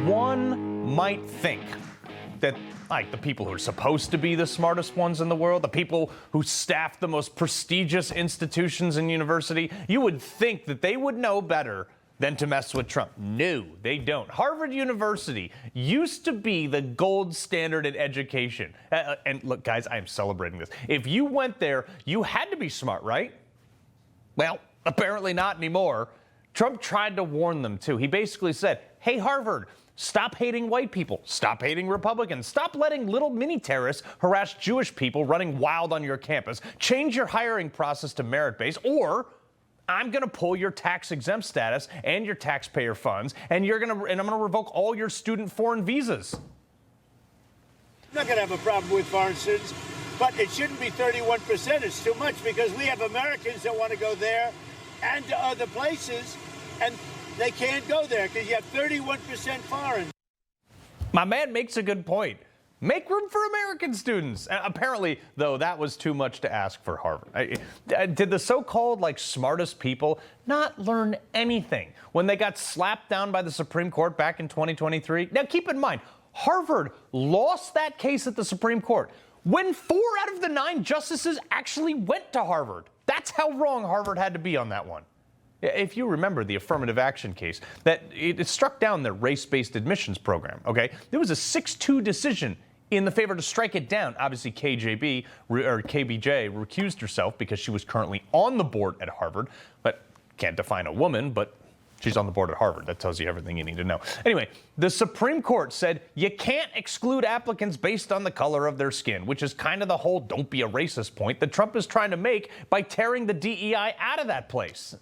one might think that, like, the people who are supposed to be the smartest ones in the world, the people who staff the most prestigious institutions in university, you would think that they would know better than to mess with Trump. No, they don't. Harvard University used to be the gold standard in education. And look, guys, I am celebrating this. If you went there, you had to be smart, right? Well, apparently not anymore. Trump tried to warn them, too. He basically said, hey, Harvard, stop hating white people. Stop hating Republicans. Stop letting little mini-terrorists harass Jewish people running wild on your campus. Change your hiring process to merit-based, or I'm going to pull your tax-exempt status and your taxpayer funds, and I'm going to revoke all your student foreign visas. I'm not going to have a problem with foreign students, but it shouldn't be 31%. It's too much because we have Americans that want to go there and to other places, and they can't go there because you have 31% foreign. My man makes a good point. Make room for American students. Apparently, though, that was too much to ask for Harvard. Did the so-called, smartest people not learn anything when they got slapped down by the Supreme Court back in 2023? Now, keep in mind, Harvard lost that case at the Supreme Court when 4 out of the 9 justices actually went to Harvard. That's how wrong Harvard had to be on that one. If you remember the affirmative action case, that it struck down their race-based admissions program, okay? There was a 6-2 decision in the favor to strike it down. Obviously, KBJ recused herself because she was currently on the board at Harvard, but can't define a woman, but she's on the board at Harvard. That tells you everything you need to know. Anyway, the Supreme Court said you can't exclude applicants based on the color of their skin, which is kind of the whole don't be a racist point that Trump is trying to make by tearing the DEI out of that place.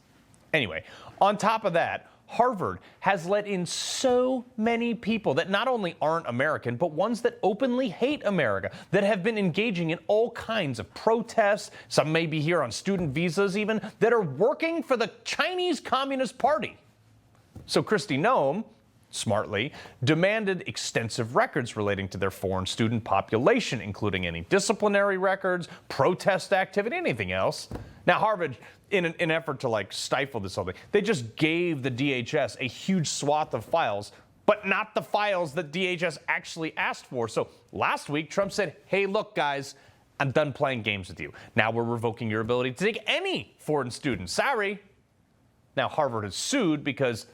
Anyway, on top of that, Harvard has let in so many people that not only aren't American, but ones that openly hate America, that have been engaging in all kinds of protests, some may be here on student visas even, that are working for the Chinese Communist Party. So Kristi Noem, smartly, demanded extensive records relating to their foreign student population, including any disciplinary records, protest activity, anything else. Now, Harvard, in an effort to stifle this whole thing, they just gave the DHS a huge swath of files, but not the files that DHS actually asked for. So last week, Trump said, hey, look, guys, I'm done playing games with you. Now we're revoking your ability to take any foreign student. Sorry. Now, Harvard has sued because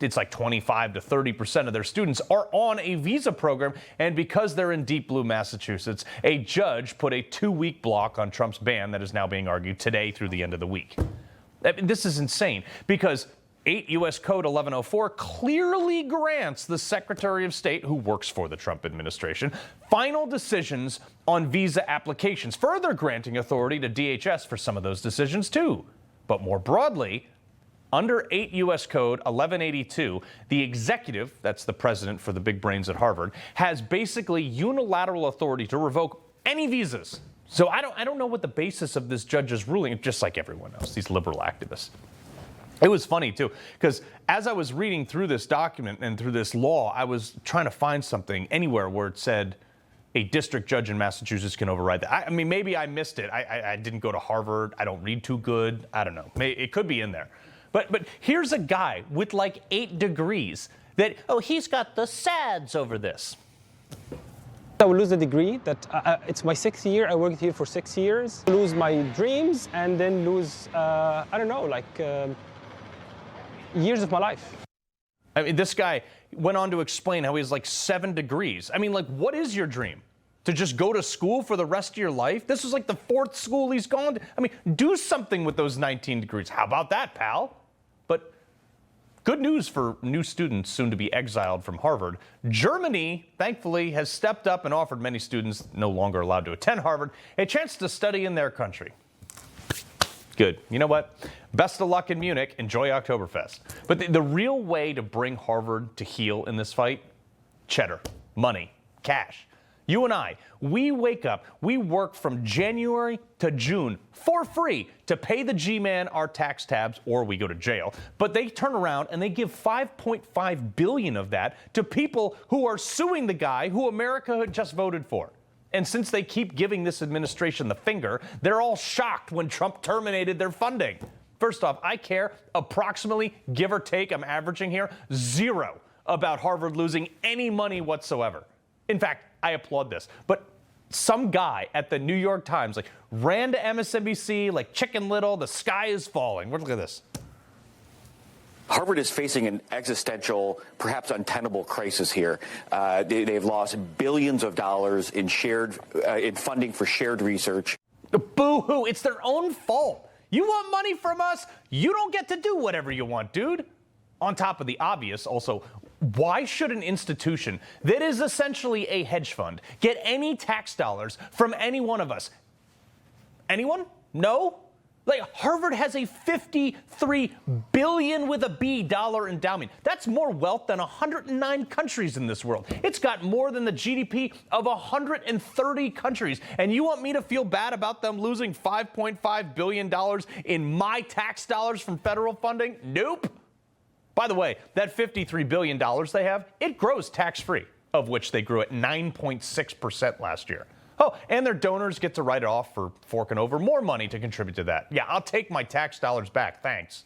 it's 25 to 30% of their students are on a visa program, and because they're in deep blue Massachusetts, a judge put a 2-week block on Trump's ban that is now being argued today through the end of the week. This is insane because 8 U.S. Code 1104 clearly grants the Secretary of State, who works for the Trump administration, final decisions on visa applications, further granting authority to DHS for some of those decisions too. But more broadly, under 8 U.S. Code 1182, the executive, that's the president for the big brains at Harvard, has basically unilateral authority to revoke any visas. So I don't know what the basis of this judge's ruling, just like everyone else, these liberal activists. It was funny, too, because as I was reading through this document and through this law, I was trying to find something anywhere where it said a district judge in Massachusetts can override that. I mean, maybe I missed it. I didn't go to Harvard. I don't read too good. I don't know. It could be in there. But here's a guy with 8 degrees that, he's got the SADs over this. I will lose the degree. It's my 6th year. I worked here for 6 years. Lose my dreams and then lose, years of my life. I mean, this guy went on to explain how he has 7 degrees. I mean, what is your dream? To just go to school for the rest of your life? This was the 4th school he's gone to. I mean, do something with those 19 degrees. How about that, pal? But good news for new students soon to be exiled from Harvard. Germany, thankfully, has stepped up and offered many students no longer allowed to attend Harvard a chance to study in their country. Good. You know what? Best of luck in Munich. Enjoy Oktoberfest. But the real way to bring Harvard to heel in this fight? Cheddar, money, cash. You and I, we wake up, we work from January to June for free to pay the G-Man our tax tabs, or we go to jail. But they turn around and they give $5.5 billion of that to people who are suing the guy who America had just voted for. And since they keep giving this administration the finger, they're all shocked when Trump terminated their funding. First off, I care approximately, give or take, I'm averaging here, 0 about Harvard losing any money whatsoever. In fact, I applaud this. But some guy at the New York Times ran to MSNBC like Chicken Little, the sky is falling. Look at this. Harvard is facing an existential, perhaps untenable crisis here. They've lost billions of dollars in funding for shared research. Boo-hoo, it's their own fault. You want money from us? You don't get to do whatever you want, dude. On top of the obvious, also, why should an institution that is essentially a hedge fund get any tax dollars from any one of us? Anyone? No? Harvard has a $53 billion with a B dollar endowment. That's more wealth than 109 countries in this world. It's got more than the GDP of 130 countries. And you want me to feel bad about them losing $5.5 billion in my tax dollars from federal funding? Nope. By the way, that $53 billion they have, it grows tax-free, of which they grew at 9.6% last year. Oh, and their donors get to write it off for forking over more money to contribute to that. Yeah, I'll take my tax dollars back, thanks.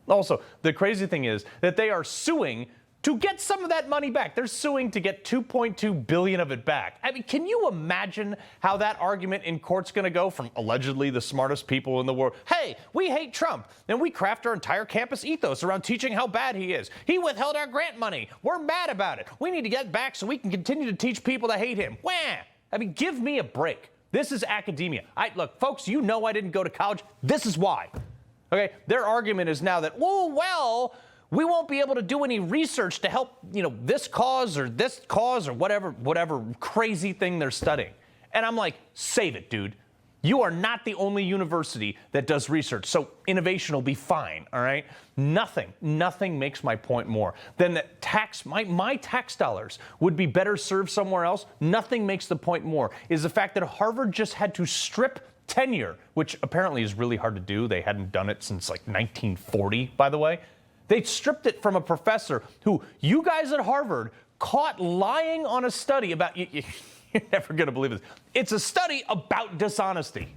Also, the crazy thing is that they are suing to get some of that money back. They're suing to get $2.2 billion of it back. I mean, can you imagine how that argument in court's going to go from allegedly the smartest people in the world? Hey, we hate Trump, and we craft our entire campus ethos around teaching how bad he is. He withheld our grant money. We're mad about it. We need to get back so we can continue to teach people to hate him. Wah! I mean, give me a break. This is academia. Look, folks, you know I didn't go to college. This is why. Okay, their argument is now that, well, we won't be able to do any research to help, this cause or whatever crazy thing they're studying. And I'm like, save it, dude. You are not the only university that does research, so innovation will be fine, all right? Nothing makes my point more than that my tax dollars would be better served somewhere else. Nothing makes the point more is the fact that Harvard just had to strip tenure, which apparently is really hard to do. They hadn't done it since 1940, by the way. They stripped it from a professor who you guys at Harvard caught lying on a study about... You're never going to believe this. It's a study about dishonesty.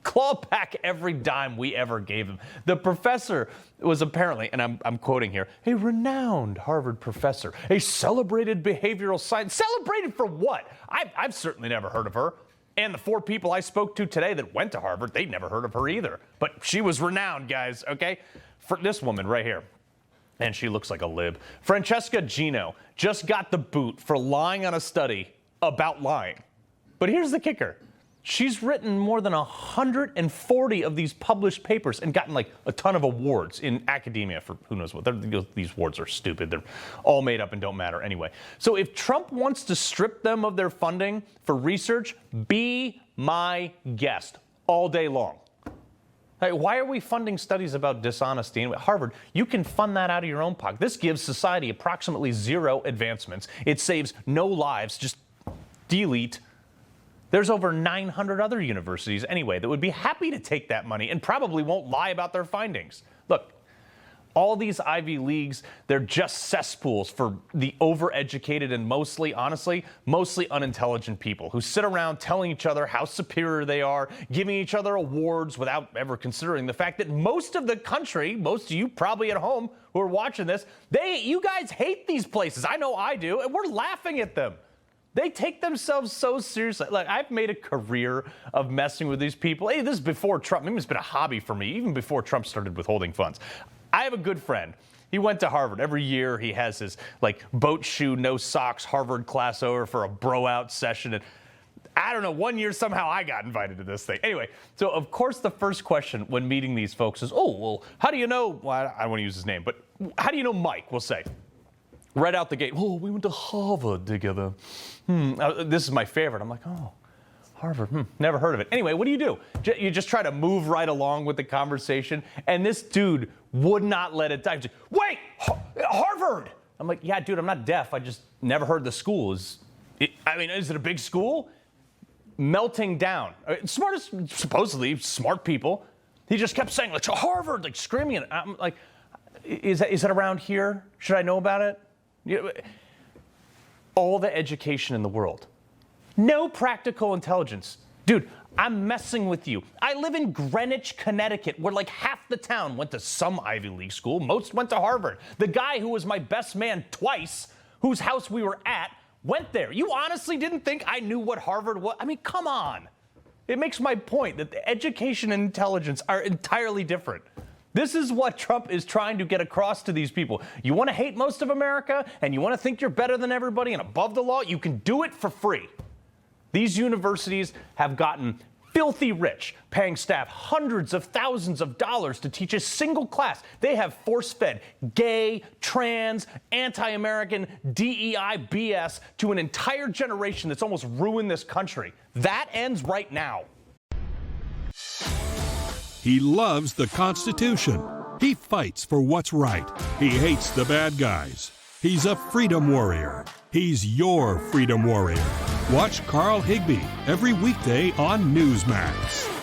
Claw back every dime we ever gave him. The professor was apparently, and I'm quoting here, a renowned Harvard professor, a celebrated behavioral science. Celebrated for what? I've certainly never heard of her. And the 4 people I spoke to today that went to Harvard, they'd never heard of her either. But she was renowned, guys, okay? For this woman right here. And she looks like a lib. Francesca Gino just got the boot for lying on a study about lying. But here's the kicker. She's written more than 140 of these published papers and gotten a ton of awards in academia for who knows what. These awards are stupid. They're all made up and don't matter anyway. So if Trump wants to strip them of their funding for research, be my guest all day long. Why are we funding studies about dishonesty? Anyway, Harvard, you can fund that out of your own pocket. This gives society approximately 0 advancements. It saves no lives. Just delete. There's over 900 other universities anyway that would be happy to take that money and probably won't lie about their findings. Look, all these Ivy Leagues, they're just cesspools for the overeducated and mostly unintelligent people who sit around telling each other how superior they are, giving each other awards without ever considering the fact that most of the country, most of you probably at home who are watching this, you guys hate these places. I know I do, and we're laughing at them. They take themselves so seriously. I've made a career of messing with these people. Hey, this is before Trump. Maybe it's been a hobby for me, even before Trump started withholding funds. I have a good friend. He went to Harvard. Every year he has his boat shoe, no socks Harvard class over for a bro out session. And I don't know, one year somehow I got invited to this thing. Anyway, so of course the first question when meeting these folks is, oh, well, how do you know, well, I don't want to use his name, but how do you know Mike, we'll say. Right out the gate, oh, we went to Harvard together. This is my favorite. I'm like, oh, Harvard, never heard of it. Anyway, what do? You just try to move right along with the conversation, and this dude would not let it die. He's like, wait, Harvard! I'm like, yeah, dude, I'm not deaf. I just never heard the school. Is it a big school? Melting down. Supposedly smart people. He just kept saying, Harvard, screaming it. I'm like, is that around here? Should I know about it? All the education in the world. No practical intelligence. Dude, I'm messing with you. I live in Greenwich, Connecticut, where like half the town went to some Ivy League school. Most went to Harvard. The guy who was my best man twice, whose house we were at, went there. You honestly didn't think I knew what Harvard was? I mean, come on. It makes my point that the education and intelligence are entirely different. This is what Trump is trying to get across to these people. You want to hate most of America and you want to think you're better than everybody and above the law? You can do it for free. These universities have gotten filthy rich, paying staff hundreds of thousands of dollars to teach a single class. They have force-fed gay, trans, anti-American, DEI BS to an entire generation that's almost ruined this country. That ends right now. He loves the Constitution. He fights for what's right. He hates the bad guys. He's a freedom warrior. He's your freedom warrior. Watch Carl Higbie every weekday on Newsmax.